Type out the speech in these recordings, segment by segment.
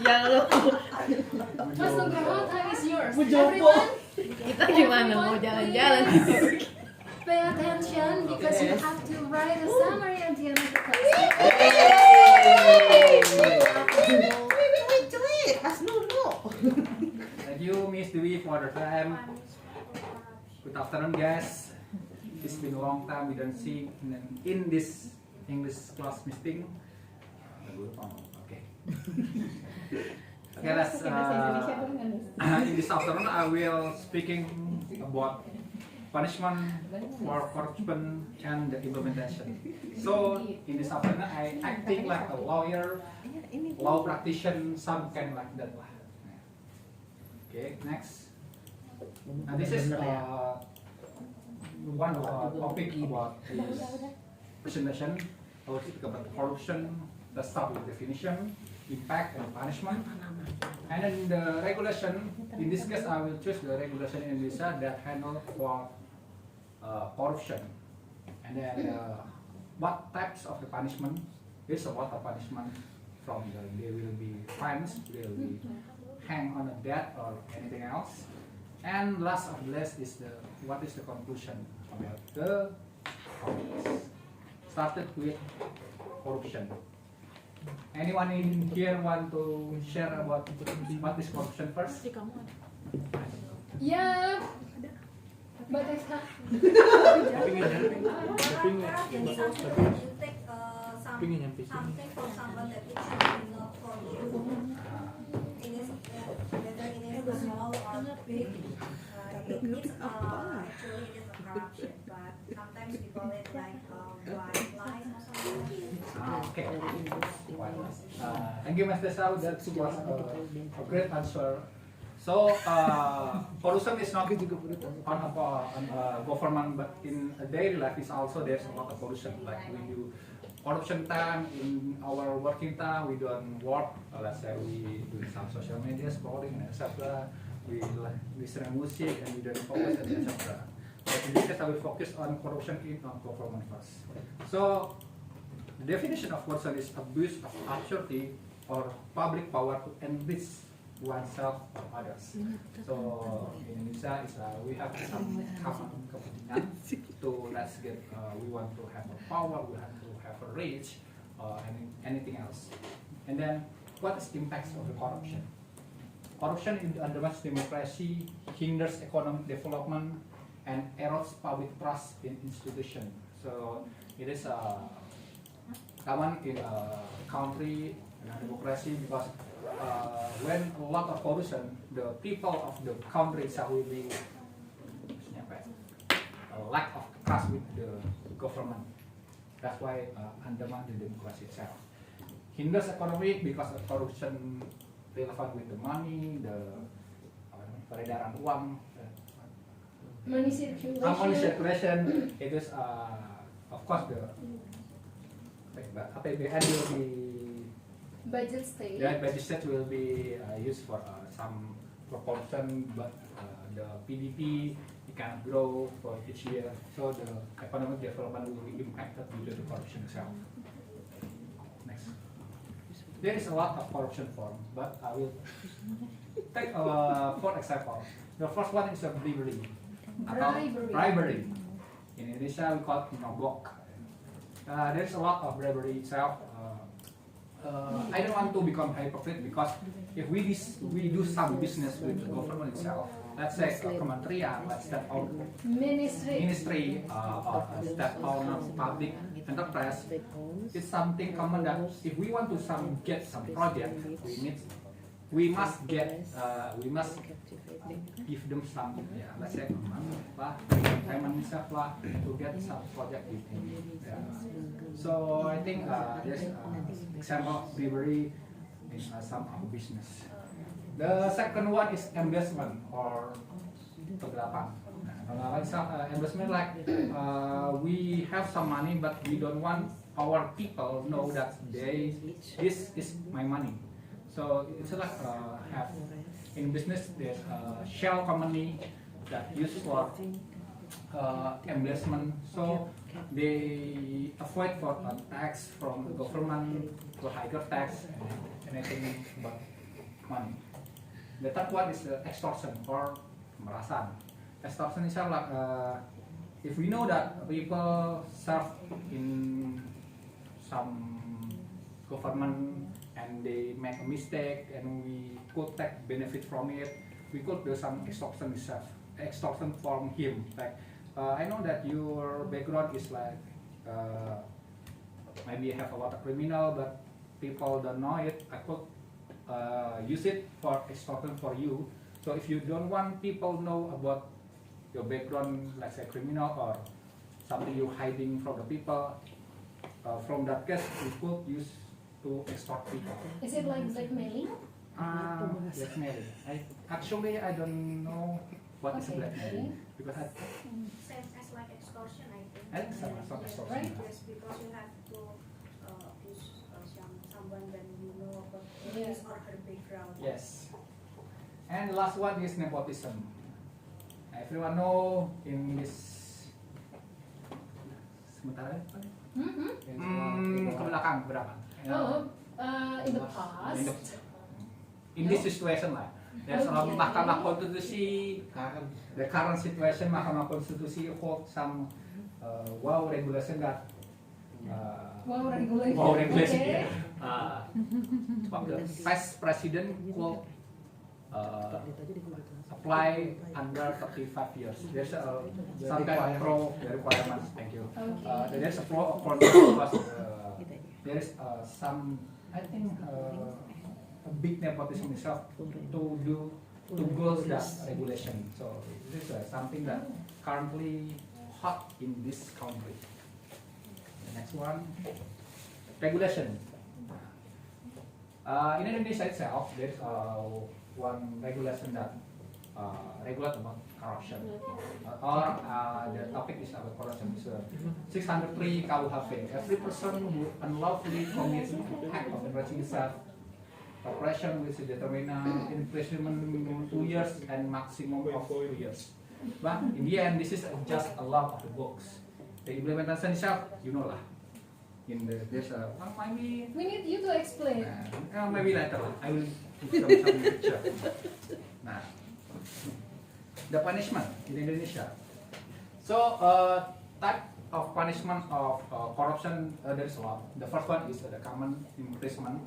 Ya lu. Mas Nugroho, time is yours. Mujopo. Everyone, Kita gimana mau jalan-jalan? pay attention because you have to write a summary at the end of the class. Wait, Mas Nuno. Thank you, Miss Dewi, for the time. Good afternoon, guys. It's been a long time we don't see in this English class meeting. Okay. Okay, let's. In this afternoon, I will speaking about punishment for corruption and the implementation. So in this afternoon, I acting like a lawyer, law practitioner, some kind like that. Okay, next. And this is one topic about this presentation. I will speak about corruption. Let's start with definition, impact, and punishment. And then the regulation. In this case, I will choose the regulation in Indonesia that handle for corruption. And then what types of the punishment? There's a lot of punishment. From they will be fines, they will be hang on a death or anything else. And last of the list is what is the conclusion about the topics. Started with corruption. Anyone in here want to share about what is corruption first? Ya, Mbak Tessa. Something from someone that it should be not for you. Whether it is small or big, it's actually it is a corruption, but sometimes we call it like white lies or something. Okay. Thank you, Mas Desa. That was a great answer. So, corruption is not on a government, but in a daily life is also there's a lot of corruption. Like we do corruption time in our working time, we don't work. Let's say we do some social media scrolling and etc. We listen to music and we don't focus and etc. But in this case, I will focus on corruption in government first. So, the definition of corruption is abuse of authority or public power to enrich oneself or others. So in Indonesia is we have some common kepentingan to let's get we want to have a power, we have to have a reach, anything else. And then what is impacts of the corruption? Corruption undermines democracy, hinders economic development, and erodes public trust in institution. So it is common in a country in a democracy because when a lot of corruption, the people of the country will be lack of trust with the government. That's why undermine the democracy itself. Hinders economy because of corruption relevant with the money, the peredaran uang, Money circulation. money circulation. It is of course the APBN will be. Budget state. Yeah, budget will be used for some proportion, but the PDP it cannot grow for each year, so the economic development will be impacted due to the corruption itself. Next, there is a lot of corruption form, but I will take for example. The first one is a bribery. Bribery. In Indonesia we call it nyogok. There's a lot of bribery itself. I don't want to become hypocrite because if we do some business with the government itself, let's say a kementerian, let's step on ministry or step on public enterprise, it's something common that if we want to get some project, we must give them some, let's say payment itself to get some project with him. So I think there's example of bribery in some of business. The second one is embezzlement or penggelapan. Embezzlement like we have some money but we don't want our people know that this is my money. So it's like have in business there's a shell company that used for embezzlement. So they avoid for tax from the government to higher tax and anything but money. The third one is extortion or pemerasan. Extortion is like if we know that people serve in some government and they make a mistake and we could take benefit from it, we could do some extortion itself, extortion from him. Like I know that your background is like maybe you have a lot of criminal, but people don't know it. I could use it for extortion for you. So if you don't want people know about your background, let's say criminal or something you hiding from the people, from that case you could use to extort people. Is it like blackmailing? Blackmailing. I don't know what is blackmailing because Same as like extortion, I think. I think some extortion. Right. Yes, because you have to use someone when you know about Yeah. his or her background. Yes. And the last one is nepotism. Everyone know in this sementara ke belakang berapa? Oh, in the past. In this situation lah. There's a Mahkamah Konstitusi. The current situation Mahkamah Konstitusi hold some wow regulation that Wow, regulation. wow regulation. Okay. The Vice President could apply under 35 years. There's some kind of pro requirements. Thank you. Okay. There's a pro because there is some, I think, a big nepotism itself to goals that regulation. So this is something that currently hot in this country. The next one, regulation. In Indonesia itself, there is one regulation that regulate about corruption, or the topic is about corruption. Is 603 KUHP. Every person who unlawfully commits an act of enriching himself, oppression with determined imprisonment 2 years and maximum of 2 years. But in the end, this is just a law of the books. The implementation itself, you know lah. In there's a maybe We need you to explain. maybe later I will give some picture. Nah, the punishment in Indonesia. So type of punishment of corruption there's a lot. The first one is the common imprisonment.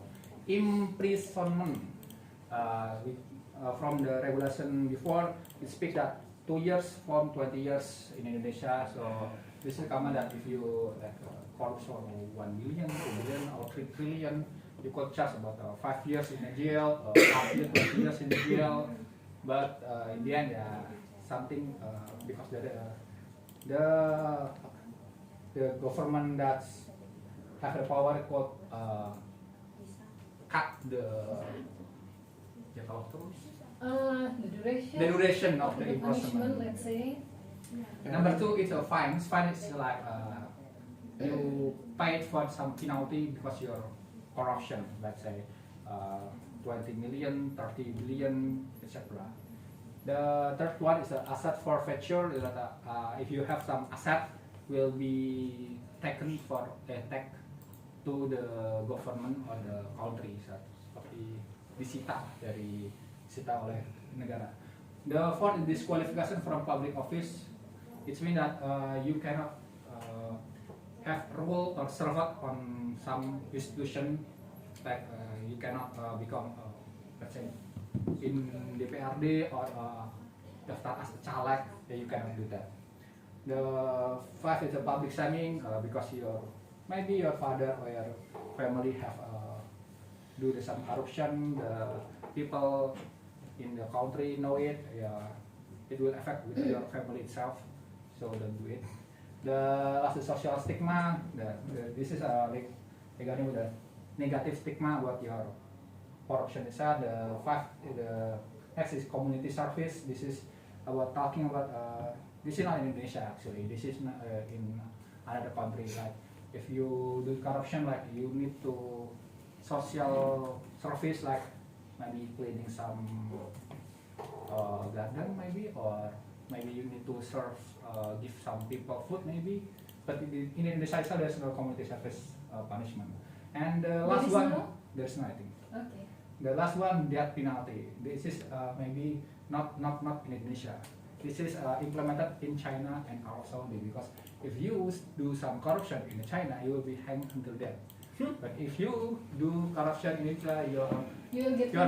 From the regulation before, it speaks that 2 years from 20 years in Indonesia. So this is common that if you corruption 1 million, 2 million, or 3 trillion, you could charge about 5 years in the jail, 5 years, 20 years in the jail. But in the end, something because the government that have the power could cut the The duration of the punishment, imprisonment. let's say. Number 2 is a fine. Fine is like you paid for some penalty because your corruption, let's say 20 million, 30 billion, etc. The third one is asset forfeiture. If you have some asset, will be taken for attack to the government or the country, seperti disita oleh negara. The fourth is disqualification from public office. It means that you cannot have role or serve on some institution, like you cannot become let's say in DPRD or daftar as a caleg, you cannot do that. The five is a public shaming because maybe your father or your family have do some corruption. The people in the country know it. It will affect with your family itself, so don't do it. The last is social stigma. This is regarding the negative stigma about your corruption itself. The next is community service. This is about talking about. This is not in Indonesia actually. This is not, in another country. Like if you do corruption, like you need to social service, like maybe cleaning some garden maybe, or maybe you need to serve, give some people food maybe, but in Indonesia itself there's no community service punishment. And the last one, there's no, I think. Okay. The last one, death penalty. This is maybe not in Indonesia. This is implemented in China and Arab Saudi, because if you do some corruption in China, you will be hanged until death. But if you do corruption in India, your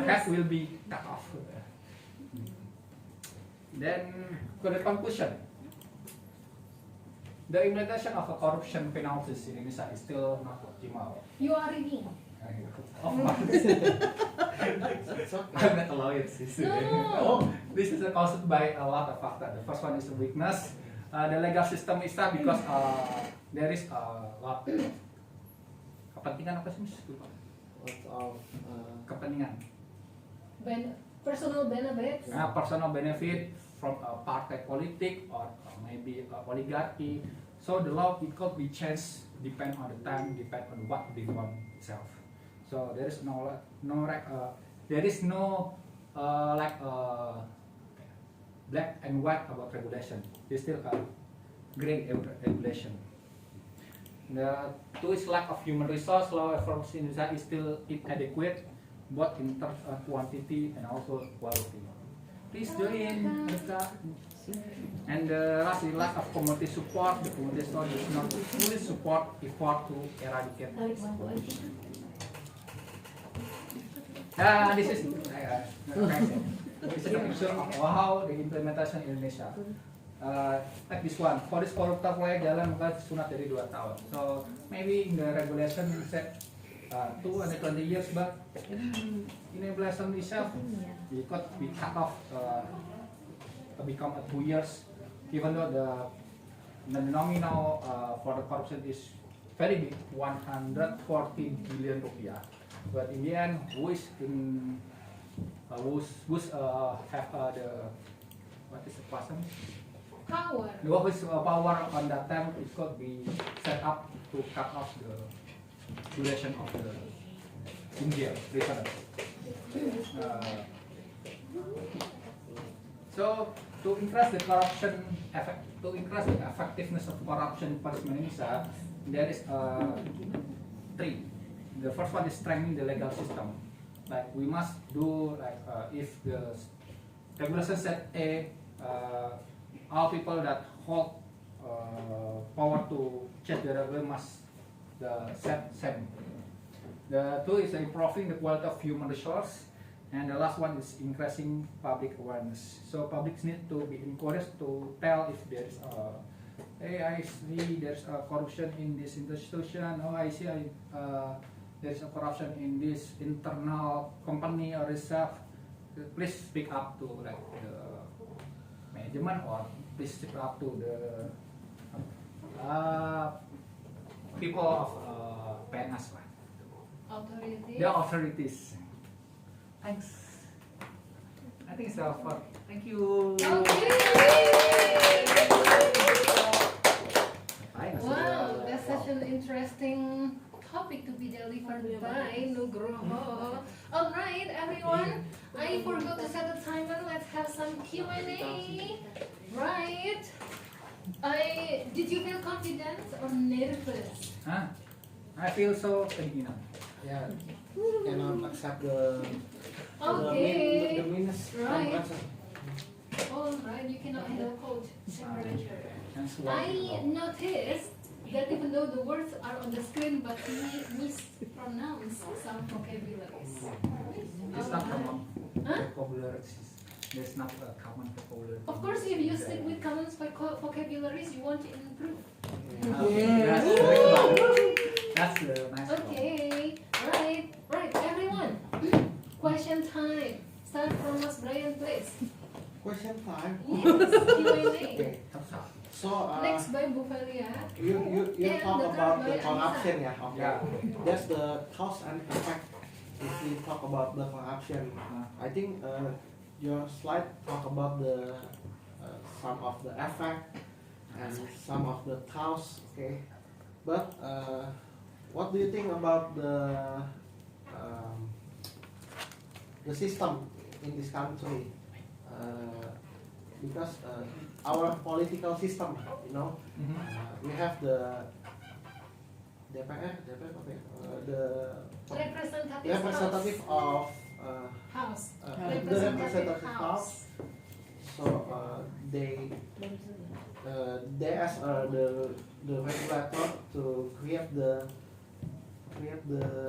head will be cut off. Then, to the conclusion, the implementation of a corruption penalties in Indonesia is still not optimal. You are reading. Of course. I'm not a lawyer, sis. Oh, this is caused by a lot of factors. The first one is the weakness. The legal system is that because there is a lot. Kepentingan apa sih, Miss? Kepentingan. Personal benefits. Personal benefit from a party politic or maybe a oligarchy. So the law it could be changed depend on the time, depend on what they want itself. So there is no black and white about regulation. There's still a gray regulation. The two is lack of human resource. Law enforcement in Indonesia is still inadequate, both in terms of quantity and also quality. Please join, Mereka. And the last is lack of community support. The community support does not fully support effort to eradicate this pollution. This is a picture of how the implementation in Indonesia. Like this one, for this koruptor proyek jalan maka sunat dari 2 tahun. So maybe in the regulation we said 2 and 20 years, but in implementation itself we cut off become 2 years, even though the nominal for the corruption is very big, 140 billion rupiah. But in the end, who have the what is the person? Power. Who is power on that time? It could be set up to cut off the duration of the India prisoners. So to increase the effectiveness of corruption punishment in Indonesia, there is 3. The first one is strengthening the legal system. Like we must do if the regulation set all people that hold power to change the regulation must set same. The 2 is improving the quality of human resource, and the last one is increasing public awareness. So publics need to be encouraged to tell if there is hey, I see there's a corruption in this institution. Oh, I see there's a corruption in this internal company or reserve. Please speak up to the management, or please speak up to the people of PNS. Authorities. The authorities. Thanks. I think it's all for. Thank you. Okay. Wow, that's such an interesting topic to be delivered by Nugroho. All right, everyone. I forgot to set a timer. Let's have some Q&A. Right. Did you feel confident or nervous? I feel so kedinginan. Yeah, cannot accept the Okay. minus. Right. All right, you cannot handle cold temperature. I noticed that even though the words are on the screen, but we mispronounce some vocabularies. It's not common Huh? vocabularies. There's not a common vocabulary. Of course, if you stick with common vocabularies, you want to improve. That's the nice one. Okay, right, everyone. Question time. Start from Mas Brian, please. Question time. Yes, Q&A. Okay. So Next by Bufalia. you Yeah, talk the about third the by corruption, yeah. Okay. Yeah. That's the cause and effect. If we talk about the corruption, I think your slide talk about the some of the effect and some of the cause. Okay, but what do you think about the system in this country? because our political system, you know, we have the DPR, apa ya? The representative of House. the representative house. So they ask the regulator to create the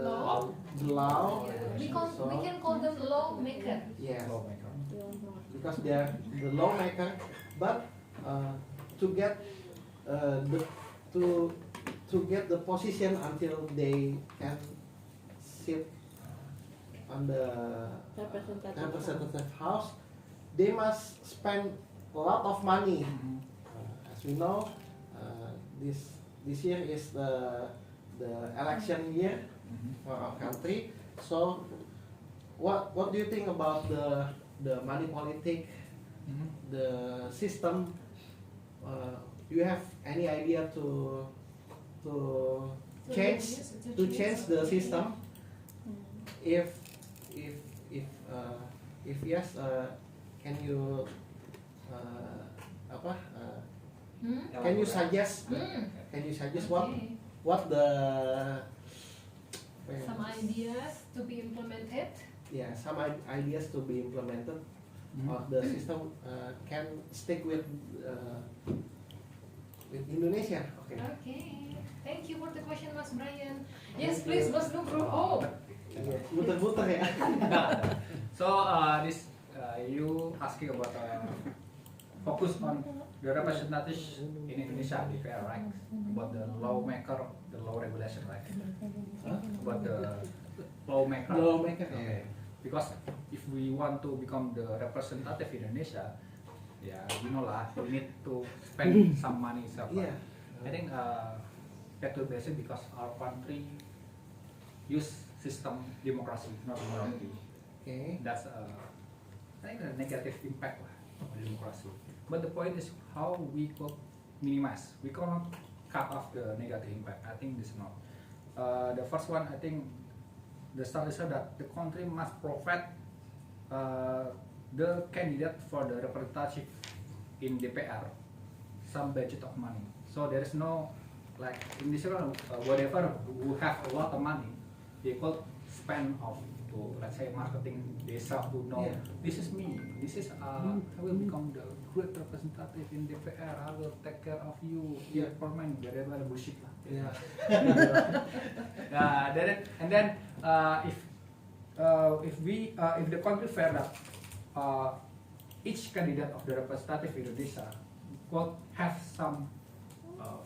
Law? law. We So, can call them lawmaker. yes, Lawmaker. because they're the lawmaker, but to get to get the position until they can sit on the representative house, they must spend a lot of money. As we know, this year is the election year for our country. So, what do you think about the money politic, the system? You have any idea to change the system? If yes, can you can you suggest Okay. what the Some ideas to be implemented. some ideas to be implemented, or the system can stick with Indonesia? Okay. Okay. Thank you for the question, Mas Brian. Yes, please, Mas Nugroho. Muter-muter ya. So this you asking about focus on the representatives in Indonesia, DPR, right? About the lawmaker, the law regulation, right? About the lawmaker. Lawmaker. Okay. Because if we want to become the representative in Indonesia, yeah, you know lah, we need to spend some money itself. Right? Yeah. I think that will be because our country use system democracy, not monarchy. Okay. That's I think a negative impact lah on democracy. But the point is how we could minimize. We cannot cut off the negative impact. I think this is not. The first one, I think the study said that the country must provide the candidate for the representative in DPR some budget of money. So there is no like in this one, whatever who have a lot of money, they could spend of to let's say marketing desa to know this is me, this is I will become the great representative in DPR, I will take care of you, permanent, whatever bullshit lah. Yeah. Then if the country fair that each candidate of the representative Indonesia could have some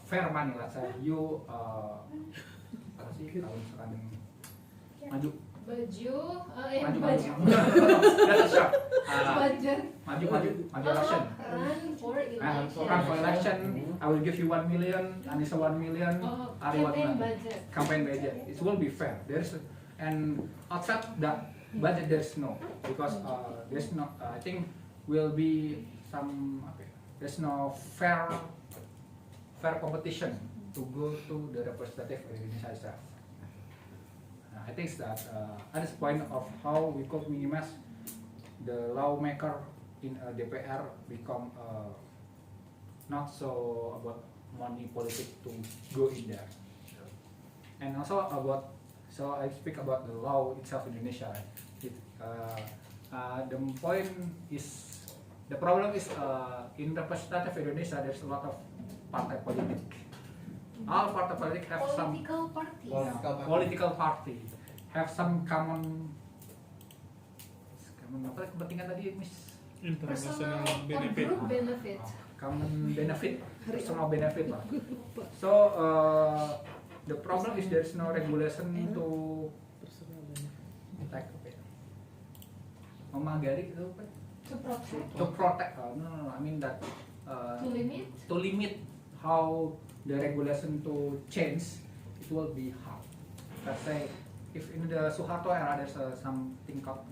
fair money, let's say you apa sih kalau misalkan maju that's a shot. Maju election. Run for election. I will give you 1 million. Anissa 1 million. Ari 1 million. Campaign budget. It will be fair. And outside that budget there is no, because there's no. I think will be some. There's no fair competition to go to the representative of Indonesia itself. I think that at this point of how we could minimize the lawmaker in DPR become not so about money politics to go in there, and also about I speak about the law itself in Indonesia. The point is the problem is in representative Indonesia there's a lot of partai politik. All partai politik have political party have some common apa kepentingan tadi, Miss? International Group benefit. Common benefit, personal benefit lah. So the problem is there's no regulation to like memagari itu apa? To protect. No, I mean that to limit how the regulation to change, it will be hard. Let's say if in the Soeharto era there's something called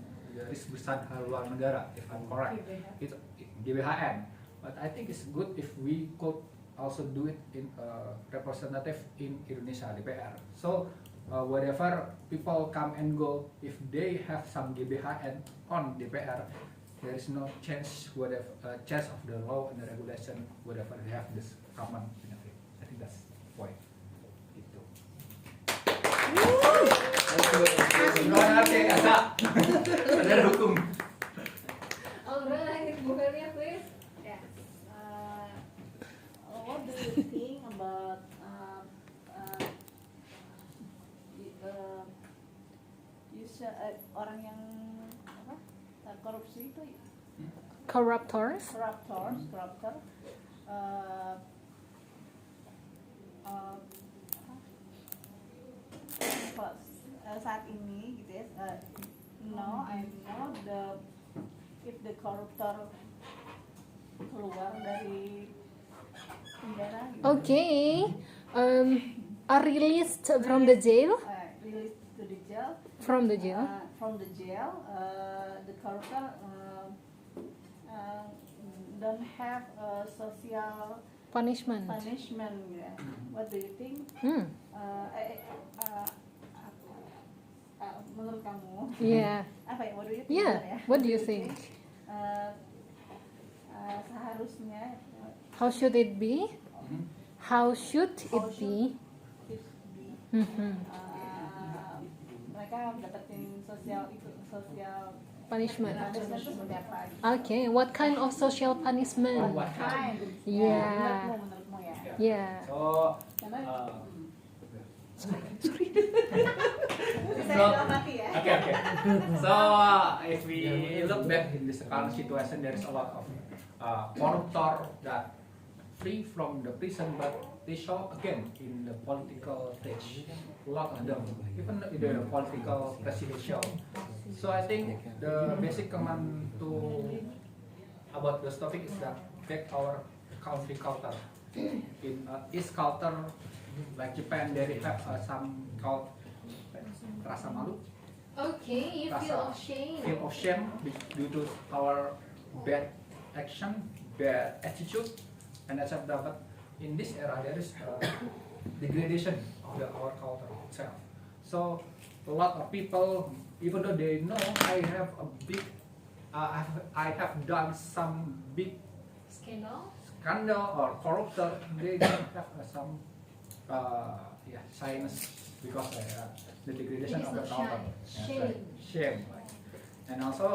risk besar haluan negara, if I'm correct, it's GBHN. But I think it's good if we could also do it in representative in Indonesia DPR. So whatever people come and go, if they have some GBHN on DPR, there is no chance whatever chance of the law and the regulation whatever they have this common benefit. I think that's the point. Gitu. Gimana sih kata? Ada hukum. Alright, bukannya please. Yes. What do you think about orang yang apa? Korupsi itu Corruptors. corruptor saat ini gitu ya, no I know if the corruptor keluar dari penjara gitu, Okay. Are released from the jail? released to the jail, From the jail. The corruptor don't have a social Punishment. punishment. Yeah. What do you think? Menurut kamu Yeah. apa ya? What do you think? Yeah. Ya? What do you think? Seharusnya How should it be? Mhm. How should it How be? should be, Mhm. mereka dapetin social Punishment. punishment itu seperti apa? Okay. What kind of social punishment? What kind? Yeah. Menurutmu ya. Yeah. So Karena So, saya mati ya. okay. So if we look back in this current situation, there is a lot of corruptor that free from the prison, but they show again in the political stage. A lot of them, even in the political presidential. So I think the basic command to about this topic is that back our country culture. In East culture, like Japan, they have some called rasa malu, Okay. You feel ashamed. feel of shame due to our bad action, bad attitude, and etc. But in this era, there is degradation of our culture itself. So a lot of people, even though they know I have a big, I have done some big Scandal. scandal or corruption, they don't have some shyness because the degradation of the Because of culture. shame. Shame. Right. And also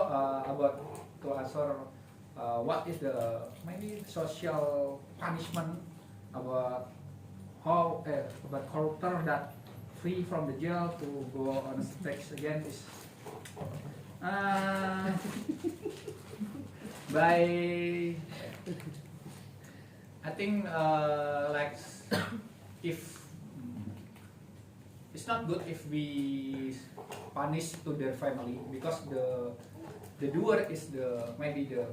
about to answer what is the maybe social punishment about how about corruptor that free from the jail to go on stage again is by I think like if it's not good if we punish to their family because the doer is maybe the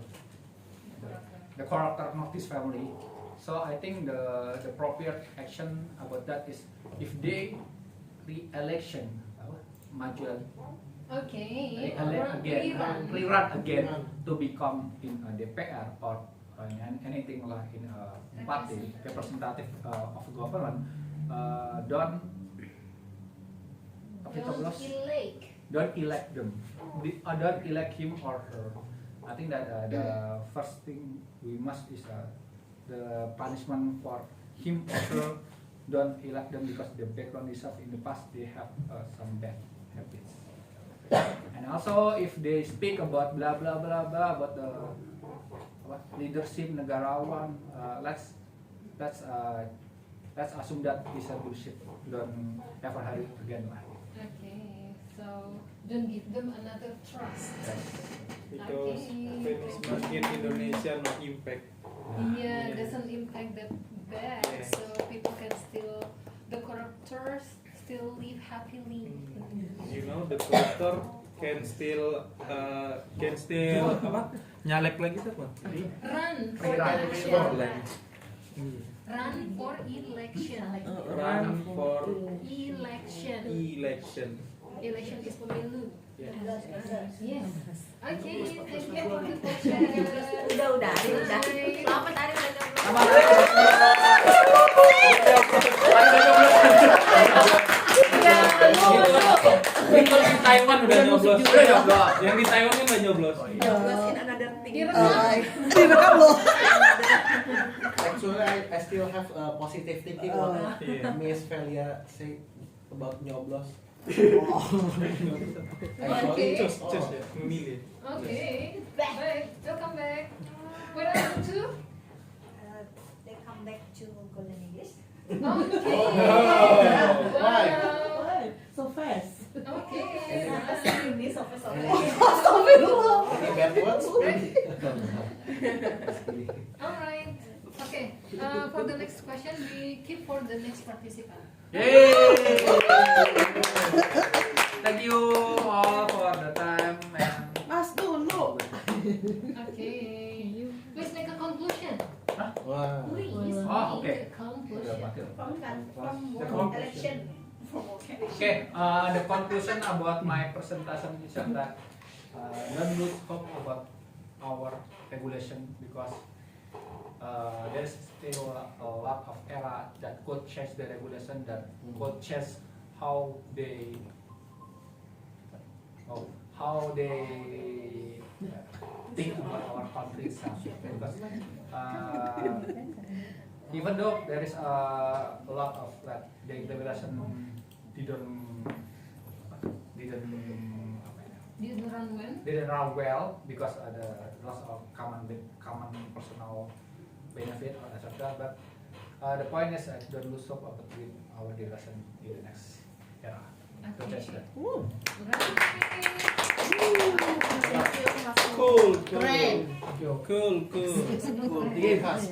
corruptor, not his family. So I think the appropriate action about that is if they re-election maju Okay. rerun again to become in DPR or anything like in a party representative of government, don't elect them, don't elect him or her. I think that the first thing we must is the punishment for him or her. Don't elect them because the background itself in the past they have some bad habits. And also if they speak about blah blah blah blah about the leadership negarawan, let's assume that is a bullshit. Don't ever have it again lah. Okay. So don't give them another trust. Because Okay. famous in Indonesia no impact. Yeah, doesn't impact that bad. Yes. So people can still, the corruptors still live happily. You know the corruptor can still apa? Nyalek lagi siapa? Run for Run. election. Run for election. Run for Election. election. Election is pemilu. Yes. Yes. Okay, thank you for the podcast. Udah. Bye. Selamat Ari udah Sama. Iya, Kalau di Taiwan udah nyoblos. Udah nyoblos. Yang di Taiwan kan udah nyoblos. Just in another thing. Direkam. Actually, I still have a positive thinking what Yeah. Miss Velia say about nyoblos. Okay. Cus ya, memilih. Okay. Baik, welcome back. Where are you to? They come back to Golden English. Okay. Why? Wow. So fast. Okay. Ini sofa. Any bad words? Alright. Okay. For the next question, we keep for the next participant. Yay! Thank you all for the time and Mas dulu. Okay. Please make a conclusion. Wow. Please Oh, make okay. a conclusion. From election. Okay, the conclusion about my presentation is that don't lose hope about our regulation because there's still a lot of era that could change the regulation, that could change how they think about our country itself. Because even though there is a lot of like the regulation didn't run well because the loss of common personal benefit or etc. But the point is don't lose hope about with our relation in the next era. To change that. Cool, cool. Keren. Cool, cool. Cool. Khas.